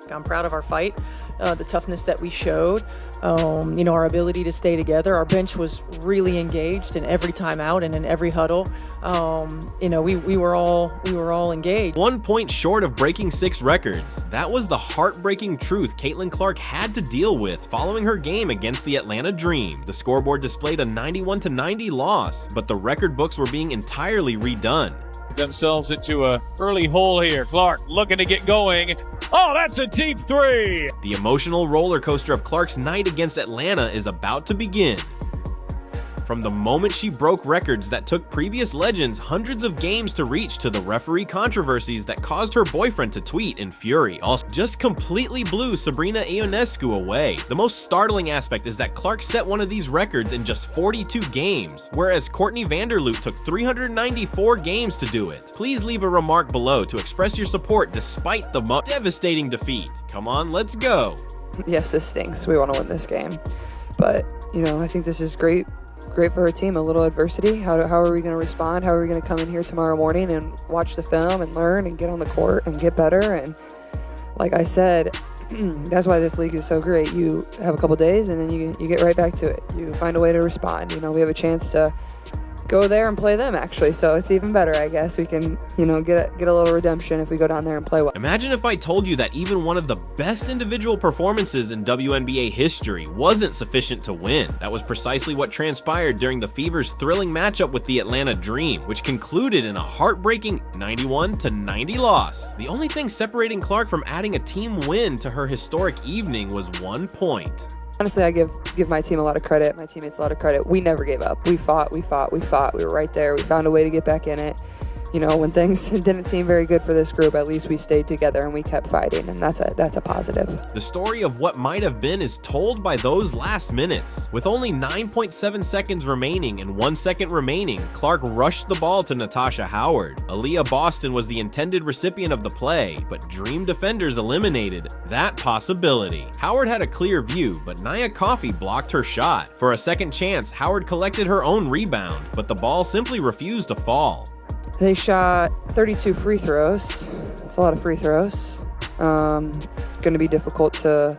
task. I'm proud of our fight, the toughness that we showed, our ability to stay together. Our bench was really engaged in every timeout and in every huddle. We were all engaged. 1 point short of breaking 6 records. That was the heartbreaking truth Caitlin Clark had to deal with following her game against the Atlanta Dream. The scoreboard displayed a 91-90 loss, but the record books were being entirely redone. Themselves into a early hole here. Clark looking to get going. Oh, that's a deep three. The emotional roller coaster of Clark's night against Atlanta is about to begin. From the moment she broke records that took previous legends hundreds of games to reach, to the referee controversies that caused her boyfriend to tweet in fury, also just completely blew Sabrina Ionescu away. The most startling aspect is that Clark set one of these records in just 42 games, whereas Courtney Vanderloot took 394 games to do it. Please leave a remark below to express your support despite the devastating defeat. Come on, let's go. Yes, this stinks. We want to win this game. But, I think this is great for her team. A little adversity. How are we going to respond? How are we going to come in here tomorrow morning and watch the film and learn and get on the court and get better? And like I said, that's why this league is so great. You have a couple days and then you get right back to it. You find a way to respond. We have a chance to go there and play them, actually, so it's even better. I guess we can get a little redemption if we go down there and play well. Imagine if I told you that even one of the best individual performances in WNBA history wasn't sufficient to win. That was precisely what transpired during the Fever's thrilling matchup with the Atlanta Dream, which concluded in a heartbreaking 91-90 loss. The only thing separating Clark from adding a team win to her historic evening was 1 point. Honestly, I give my team a lot of credit, my teammates a lot of credit. We never gave up. We fought. We were right there. We found a way to get back in it. When things didn't seem very good for this group, at least we stayed together and we kept fighting, and that's a positive. The story of what might have been is told by those last minutes. With only 9.7 seconds remaining and 1 second remaining, Clark rushed the ball to Natasha Howard. Aaliyah Boston was the intended recipient of the play, but Dream defenders eliminated that possibility. Howard had a clear view, but Nia Coffey blocked her shot. For a second chance, Howard collected her own rebound, but the ball simply refused to fall. They shot 32 free throws. It's a lot of free throws. Going to be difficult to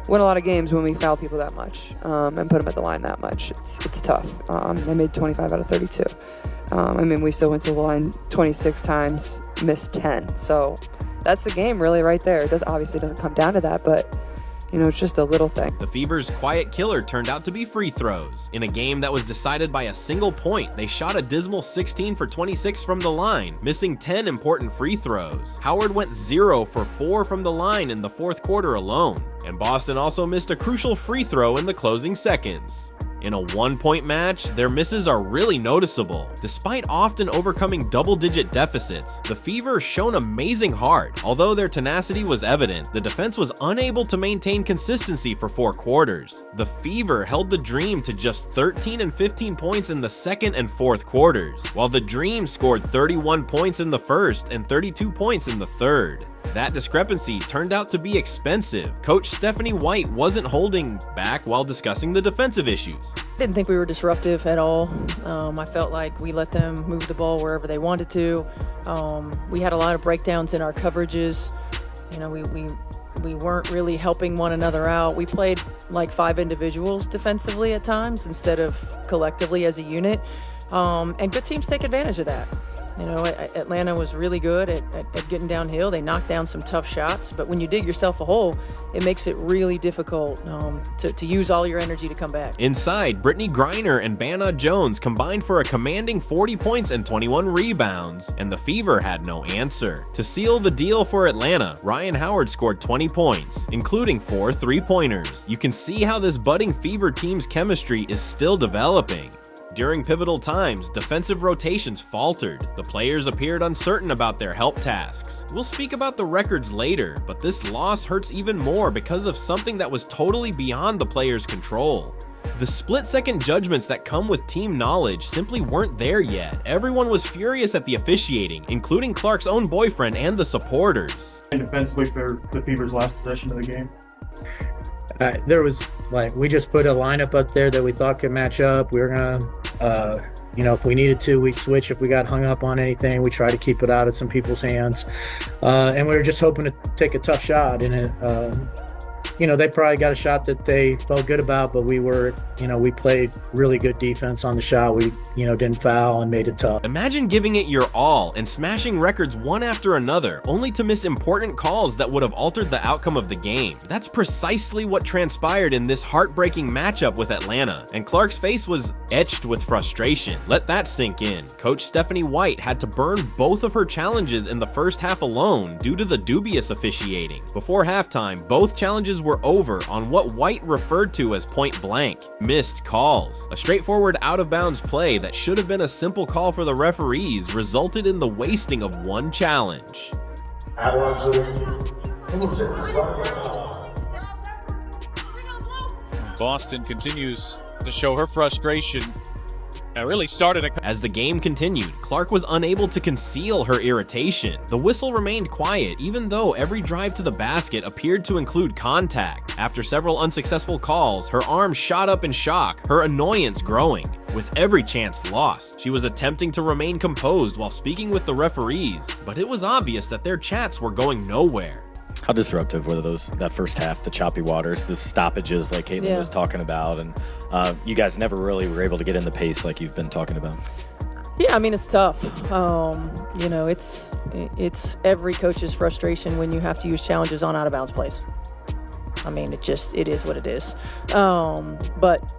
win a lot of games when we foul people that much and put them at the line that much. It's tough. They made 25 out of 32. We still went to the line 26 times, missed 10. So that's the game really right there. It obviously doesn't come down to that, but it's just a little thing. The Fever's quiet killer turned out to be free throws. In a game that was decided by a single point, they shot a dismal 16 for 26 from the line, missing 10 important free throws. Howard went 0 for 4 from the line in the fourth quarter alone, and Boston also missed a crucial free throw in the closing seconds. In a 1-point match, their misses are really noticeable. Despite often overcoming double-digit deficits, the Fever shone amazing heart. Although their tenacity was evident, the defense was unable to maintain consistency for 4 quarters. The Fever held the Dream to just 13 and 15 points in the second and fourth quarters, while the Dream scored 31 points in the first and 32 points in the third. That discrepancy turned out to be expensive. Coach Stephanie White wasn't holding back while discussing the defensive issues. I didn't think we were disruptive at all. I felt like we let them move the ball wherever they wanted to. We had a lot of breakdowns in our coverages. We weren't really helping one another out. We played like 5 individuals defensively at times instead of collectively as a unit. And good teams take advantage of that. Atlanta was really good at getting downhill. They knocked down some tough shots, but when you dig yourself a hole, it makes it really difficult to use all your energy to come back. Inside, Brittany Griner and Banna Jones combined for a commanding 40 points and 21 rebounds, and the Fever had no answer. To seal the deal for Atlanta, Ryan Howard scored 20 points, including 4 three-pointers. You can see how this budding Fever team's chemistry is still developing. During pivotal times, defensive rotations faltered. The players appeared uncertain about their help tasks. We'll speak about the records later, but this loss hurts even more because of something that was totally beyond the players' control. The split-second judgments that come with team knowledge simply weren't there yet. Everyone was furious at the officiating, including Clark's own boyfriend and the supporters. Defensively for the Fever's last possession of the game. We just put a lineup up there that we thought could match up. We were gonna if we needed to, we'd switch. If we got hung up on anything, we try to keep it out of some people's hands. And we were just hoping to take a tough shot. And they probably got a shot that they felt good about, but we played really good defense on the shot. We, didn't foul and made it tough. Imagine giving it your all and smashing records one after another, only to miss important calls that would have altered the outcome of the game. That's precisely what transpired in this heartbreaking matchup with Atlanta, and Clark's face was etched with frustration. Let that sink in. Coach Stephanie White had to burn both of her challenges in the first half alone due to the dubious officiating. Before halftime, both challenges were over on what White referred to as point blank missed calls. A straightforward out of bounds play that should have been a simple call for the referees resulted in the wasting of one challenge. Boston continues to show her frustration. That really started As the game continued, Clark was unable to conceal her irritation. The whistle remained quiet, even though every drive to the basket appeared to include contact. After several unsuccessful calls, her arms shot up in shock, her annoyance growing. With every chance lost, she was attempting to remain composed while speaking with the referees, but it was obvious that their chats were going nowhere. How disruptive were that first half, the choppy waters, the stoppages like Caitlin was talking about, and you guys never really were able to get in the pace like you've been talking about? Yeah, I mean, it's tough. It's every coach's frustration when you have to use challenges on out-of-bounds plays. I mean, it is what it is. But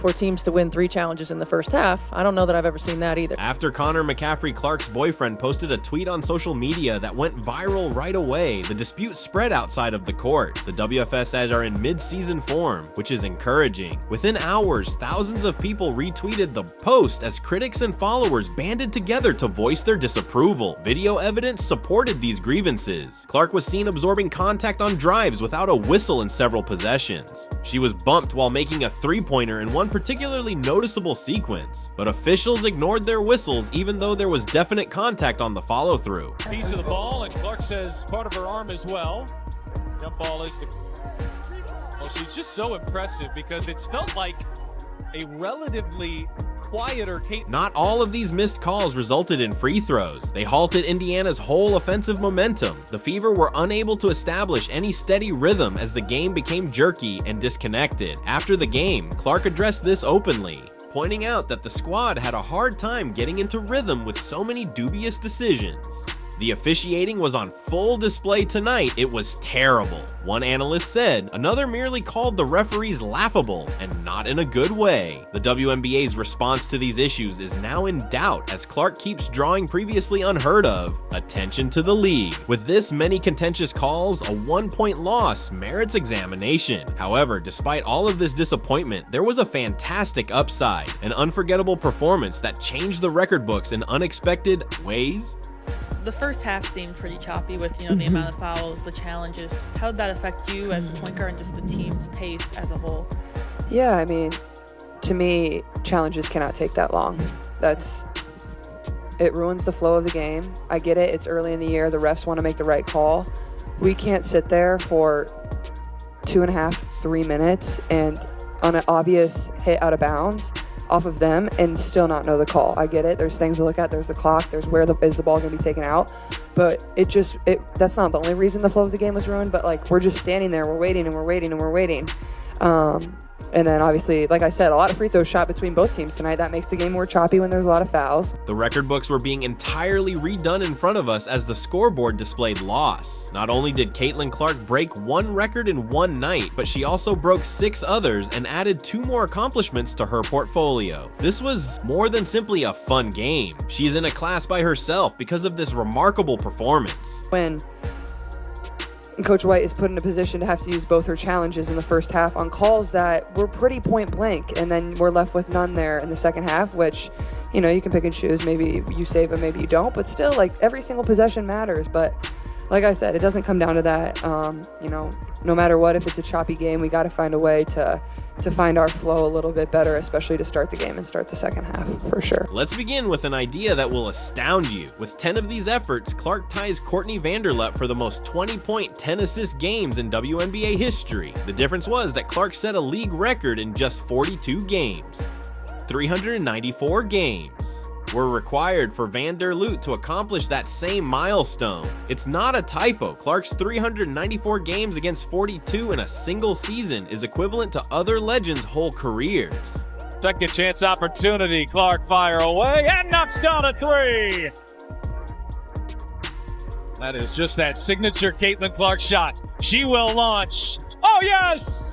for teams to win 3 challenges in the first half, I don't know that I've ever seen that either. After Connor McCaffrey Clark's boyfriend posted a tweet on social media that went viral right away, the dispute spread outside of the court. The WFS are in mid-season form, which is encouraging. Within hours, thousands of people retweeted the post as critics and followers banded together to voice their disapproval. Video evidence supported these grievances. Clark was seen absorbing contact on drives without a whistle in several possessions. She was bumped while making a three-pointer in one particularly noticeable sequence, but officials ignored their whistles even though there was definite contact on the follow-through. piece of the ball, and Clark says part of her arm as well. Jump ball is she's just so impressive because it's felt like a relatively quieter Kate. Not all of these missed calls resulted in free throws. They halted Indiana's whole offensive momentum. The Fever were unable to establish any steady rhythm as the game became jerky and disconnected. After the game, Clark addressed this openly, pointing out that the squad had a hard time getting into rhythm with so many dubious decisions. The officiating was on full display tonight. It was terrible. One analyst said, another merely called the referees laughable, and not in a good way. The WNBA's response to these issues is now in doubt as Clark keeps drawing previously unheard of attention to the league. With this many contentious calls, a 1-point loss merits examination. However, despite all of this disappointment, there was a fantastic upside, an unforgettable performance that changed the record books in unexpected ways. The first half seemed pretty choppy with, the amount of fouls, the challenges. Just how did that affect you as a point guard and just the team's pace as a whole? Yeah, I mean, to me, challenges cannot take that long. It ruins the flow of the game. I get it. It's early in the year. The refs want to make the right call. We can't sit there for 2.5, 3 minutes and on an obvious hit out of bounds off of them and still not know the call. I get it. There's things to look at. There's the clock. There's where is the ball going to be taken out. But that's not the only reason the flow of the game was ruined. But we're just standing there. We're waiting and we're waiting and we're waiting. And then obviously, like I said, a lot of free throws shot between both teams tonight. That makes the game more choppy when there's a lot of fouls. The record books were being entirely redone in front of us as the scoreboard displayed loss. Not only did Caitlin Clark break one record in one night, but she also broke 6 others and added 2 more accomplishments to her portfolio. This was more than simply a fun game. She is in a class by herself because of this remarkable performance. When Coach White is put in a position to have to use both her challenges in the first half on calls that were pretty point blank, and then we're left with none there in the second half, which, you can pick and choose. Maybe you save them, maybe you don't, but still, every single possession matters. But like I said, it doesn't come down to that. No matter what, if it's a choppy game, we got to find a way to find our flow a little bit better, especially to start the game and start the second half, for sure. Let's begin with an idea that will astound you. With 10 of these efforts, Clark ties Courtney Vanderlept for the most 20-point, 10-assist games in WNBA history. The difference was that Clark set a league record in just 42 games. 394 games were required for Van der Loot to accomplish that same milestone. It's not a typo. Clark's 394 games against 42 in a single season is equivalent to other legends' whole careers. Second chance opportunity. Clark fire away and knocks down a three. That is just that signature Caitlin Clark shot. She will launch. Oh, yes!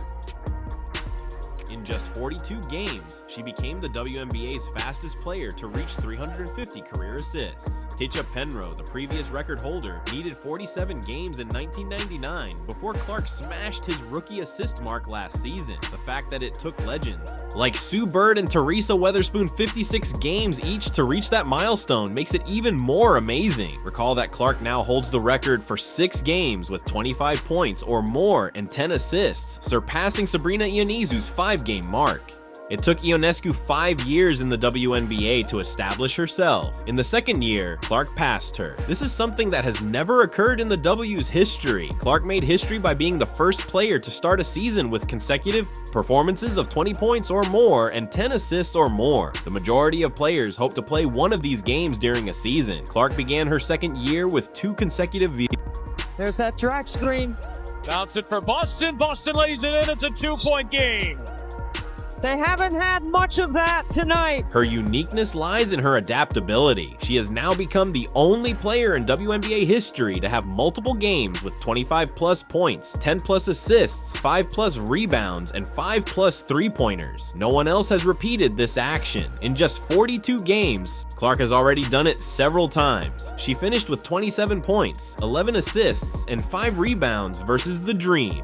In just 42 games, she became the WNBA's fastest player to reach 350 career assists. Tisha Penrose, the previous record holder, needed 47 games in 1999 before Clark smashed his rookie assist mark last season. The fact that it took legends like Sue Bird and Teresa Weatherspoon 56 games each to reach that milestone makes it even more amazing. Recall that Clark now holds the record for 6 games with 25 points or more and 10 assists, surpassing Sabrina Ionescu's 5-game mark. It took Ionescu 5 years in the WNBA to establish herself. In the second year, Clark passed her. This is something that has never occurred in the W's history. Clark made history by being the first player to start a season with consecutive performances of 20 points or more and 10 assists or more. The majority of players hope to play one of these games during a season. Clark began her second year with 2 consecutive There's that drag screen. Bounce it for Boston. Boston lays it in. It's a 2-point game. They haven't had much of that tonight. Her uniqueness lies in her adaptability. She has now become the only player in WNBA history to have multiple games with 25-plus points, 10-plus assists, 5-plus rebounds, and 5-plus three-pointers. No one else has repeated this action. In just 42 games, Clark has already done it several times. She finished with 27 points, 11 assists, and 5 rebounds versus the Dream.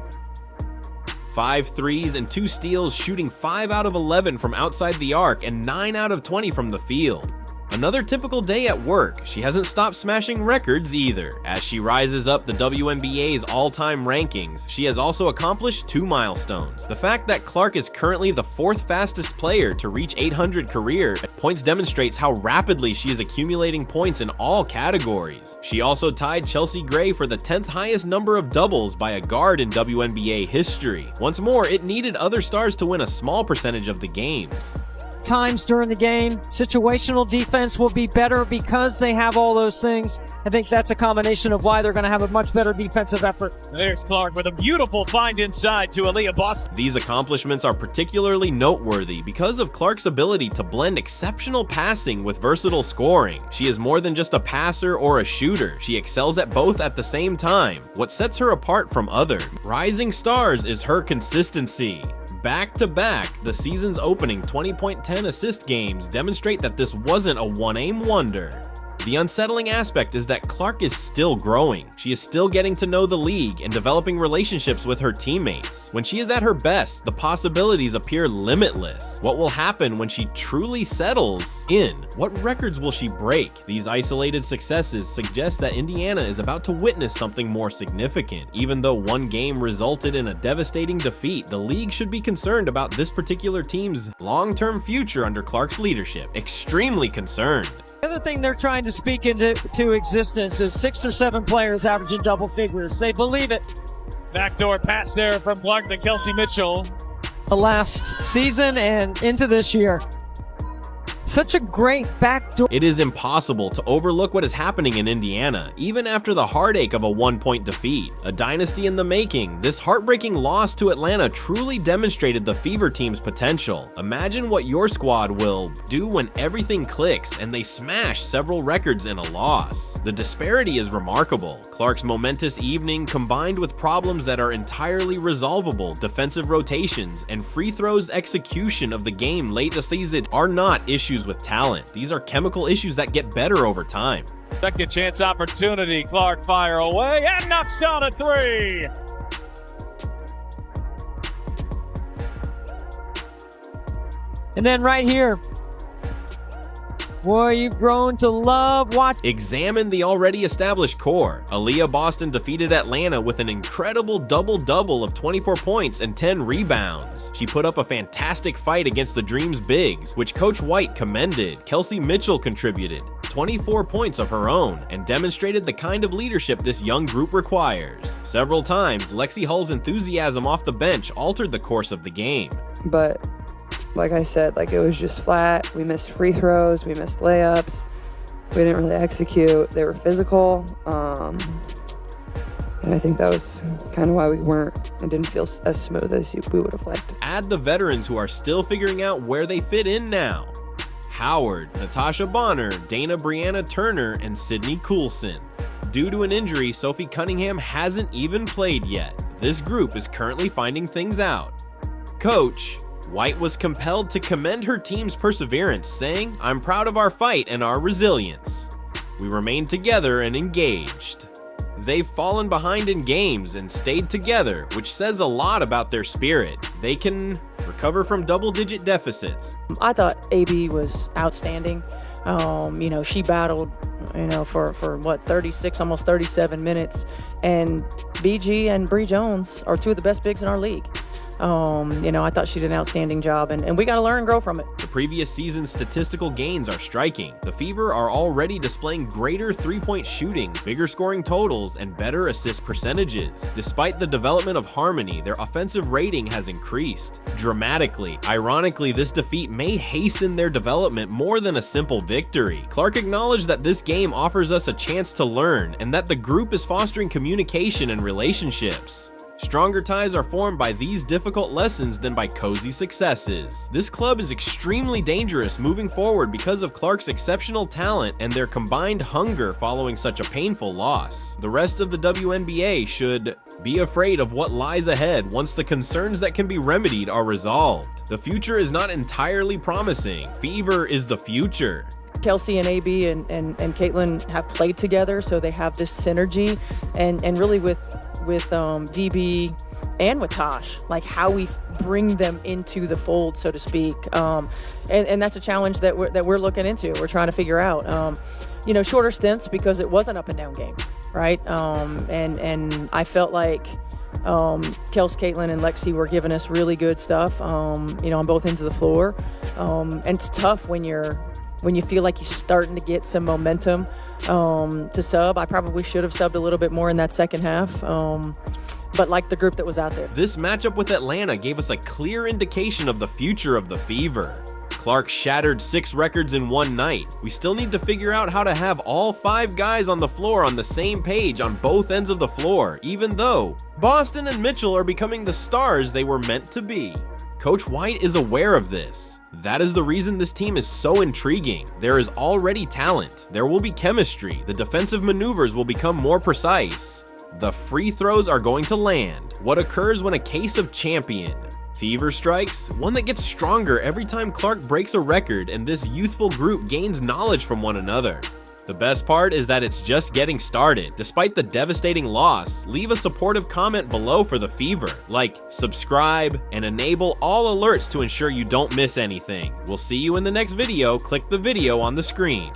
5 threes and 2 steals, shooting 5 out of 11 from outside the arc and 9 out of 20 from the field. Another typical day at work. She hasn't stopped smashing records either. As she rises up the WNBA's all-time rankings, she has also accomplished 2 milestones. The fact that Clark is currently the 4th fastest player to reach 800 career points demonstrates how rapidly she is accumulating points in all categories. She also tied Chelsea Gray for the 10th highest number of doubles by a guard in WNBA history. Once more, it needed other stars to win a small percentage of the games. Times during the game, situational defense will be better because they have all those things. I think that's a combination of why they're going to have a much better defensive effort. There's Clark with a beautiful find inside to Aaliyah Boston. These accomplishments are particularly noteworthy because of Clark's ability to blend exceptional passing with versatile scoring. She is more than just a passer or a shooter. She excels at both at the same time. What sets her apart from other rising stars is her consistency. Back-to-back, the season's opening 20.10 assist games demonstrate that this wasn't a one-aim wonder. The unsettling aspect is that Clark is still growing. She is still getting to know the league and developing relationships with her teammates. When she is at her best, the possibilities appear limitless. What will happen when she truly settles in? What records will she break? These isolated successes suggest that Indiana is about to witness something more significant. Even though one game resulted in a devastating defeat, the league should be concerned about this particular team's long-term future under Clark's leadership. Extremely concerned. The other thing they're trying to speak into existence is 6 or 7 players averaging double figures. They believe it. Backdoor pass there from Clark to Kelsey Mitchell. The last season and into this year. Such a great backdoor. It is impossible to overlook what is happening in Indiana, even after the heartache of a 1-point defeat. A dynasty in the making, this heartbreaking loss to Atlanta truly demonstrated the Fever team's potential. Imagine what your squad will do when everything clicks and they smash several records in a loss. The disparity is remarkable. Clark's momentous evening, combined with problems that are entirely resolvable, defensive rotations, and free throws execution of the game late this season are not issues with talent. These are chemical issues that get better over time. Second chance opportunity. Clark fire away and knocks down a three. And then right here. Boy, you've grown to love watching. Examine the already established core. Aaliyah Boston defeated Atlanta with an incredible double-double of 24 points and 10 rebounds. She put up a fantastic fight against the Dream's bigs, which Coach White commended. Kelsey Mitchell contributed 24 points of her own and demonstrated the kind of leadership this young group requires. Several times, Lexi Hull's enthusiasm off the bench altered the course of the game. But like I said, like it was just flat. We missed free throws, we missed layups. We didn't really execute. They were physical. And I think that was kind of why we weren't and didn't feel as smooth as we would have liked. Add the veterans who are still figuring out where they fit in now. Howard, Natasha Bonner, Dana Brianna Turner, and Sydney Coulson. Due to an injury, Sophie Cunningham hasn't even played yet. This group is currently finding things out. Coach White was compelled to commend her team's perseverance, saying, "I'm proud of our fight and our resilience. We remained together and engaged. They've fallen behind in games and stayed together, which says a lot about their spirit. They can recover from double-digit deficits." I thought AB was outstanding. She battled, for what, 36, almost 37 minutes. And BG and Bree Jones are two of the best bigs in our league. I thought she did an outstanding job, and we got to learn and grow from it. The previous season's statistical gains are striking. The Fever are already displaying greater three-point shooting, bigger scoring totals, and better assist percentages. Despite the development of harmony, their offensive rating has increased dramatically. Ironically, this defeat may hasten their development more than a simple victory. Clark acknowledged that this game offers us a chance to learn, and that the group is fostering communication and relationships. Stronger ties are formed by these difficult lessons than by cozy successes. This club is extremely dangerous moving forward because of Clark's exceptional talent and their combined hunger following such a painful loss. The rest of the WNBA should be afraid of what lies ahead once the concerns that can be remedied are resolved. The future is not entirely promising. Fever is the future. Kelsey and AB and Caitlin have played together, so they have this synergy, and really with DB and with Tosh, like how we bring them into the fold, so to speak. And that's a challenge that we're looking into. We're trying to figure out, shorter stints because it was an up and down game, right? And I felt like Kels, Caitlin, and Lexi were giving us really good stuff, on both ends of the floor. And it's tough when you feel like you're starting to get some momentum to sub. I probably should have subbed a little bit more in that second half, but like the group that was out there. This matchup with Atlanta gave us a clear indication of the future of the Fever. Clark shattered 6 records in one night. We still need to figure out how to have all 5 guys on the floor on the same page on both ends of the floor, even though Boston and Mitchell are becoming the stars they were meant to be. Coach White is aware of this. That is the reason this team is so intriguing. There is already talent. There will be chemistry. The defensive maneuvers will become more precise. The free throws are going to land. What occurs when a case of champion? Fever strikes, one that gets stronger every time Clark breaks a record and this youthful group gains knowledge from one another. The best part is that it's just getting started. Despite the devastating loss, leave a supportive comment below for the Fever. Like, subscribe, and enable all alerts to ensure you don't miss anything. We'll see you in the next video. Click the video on the screen.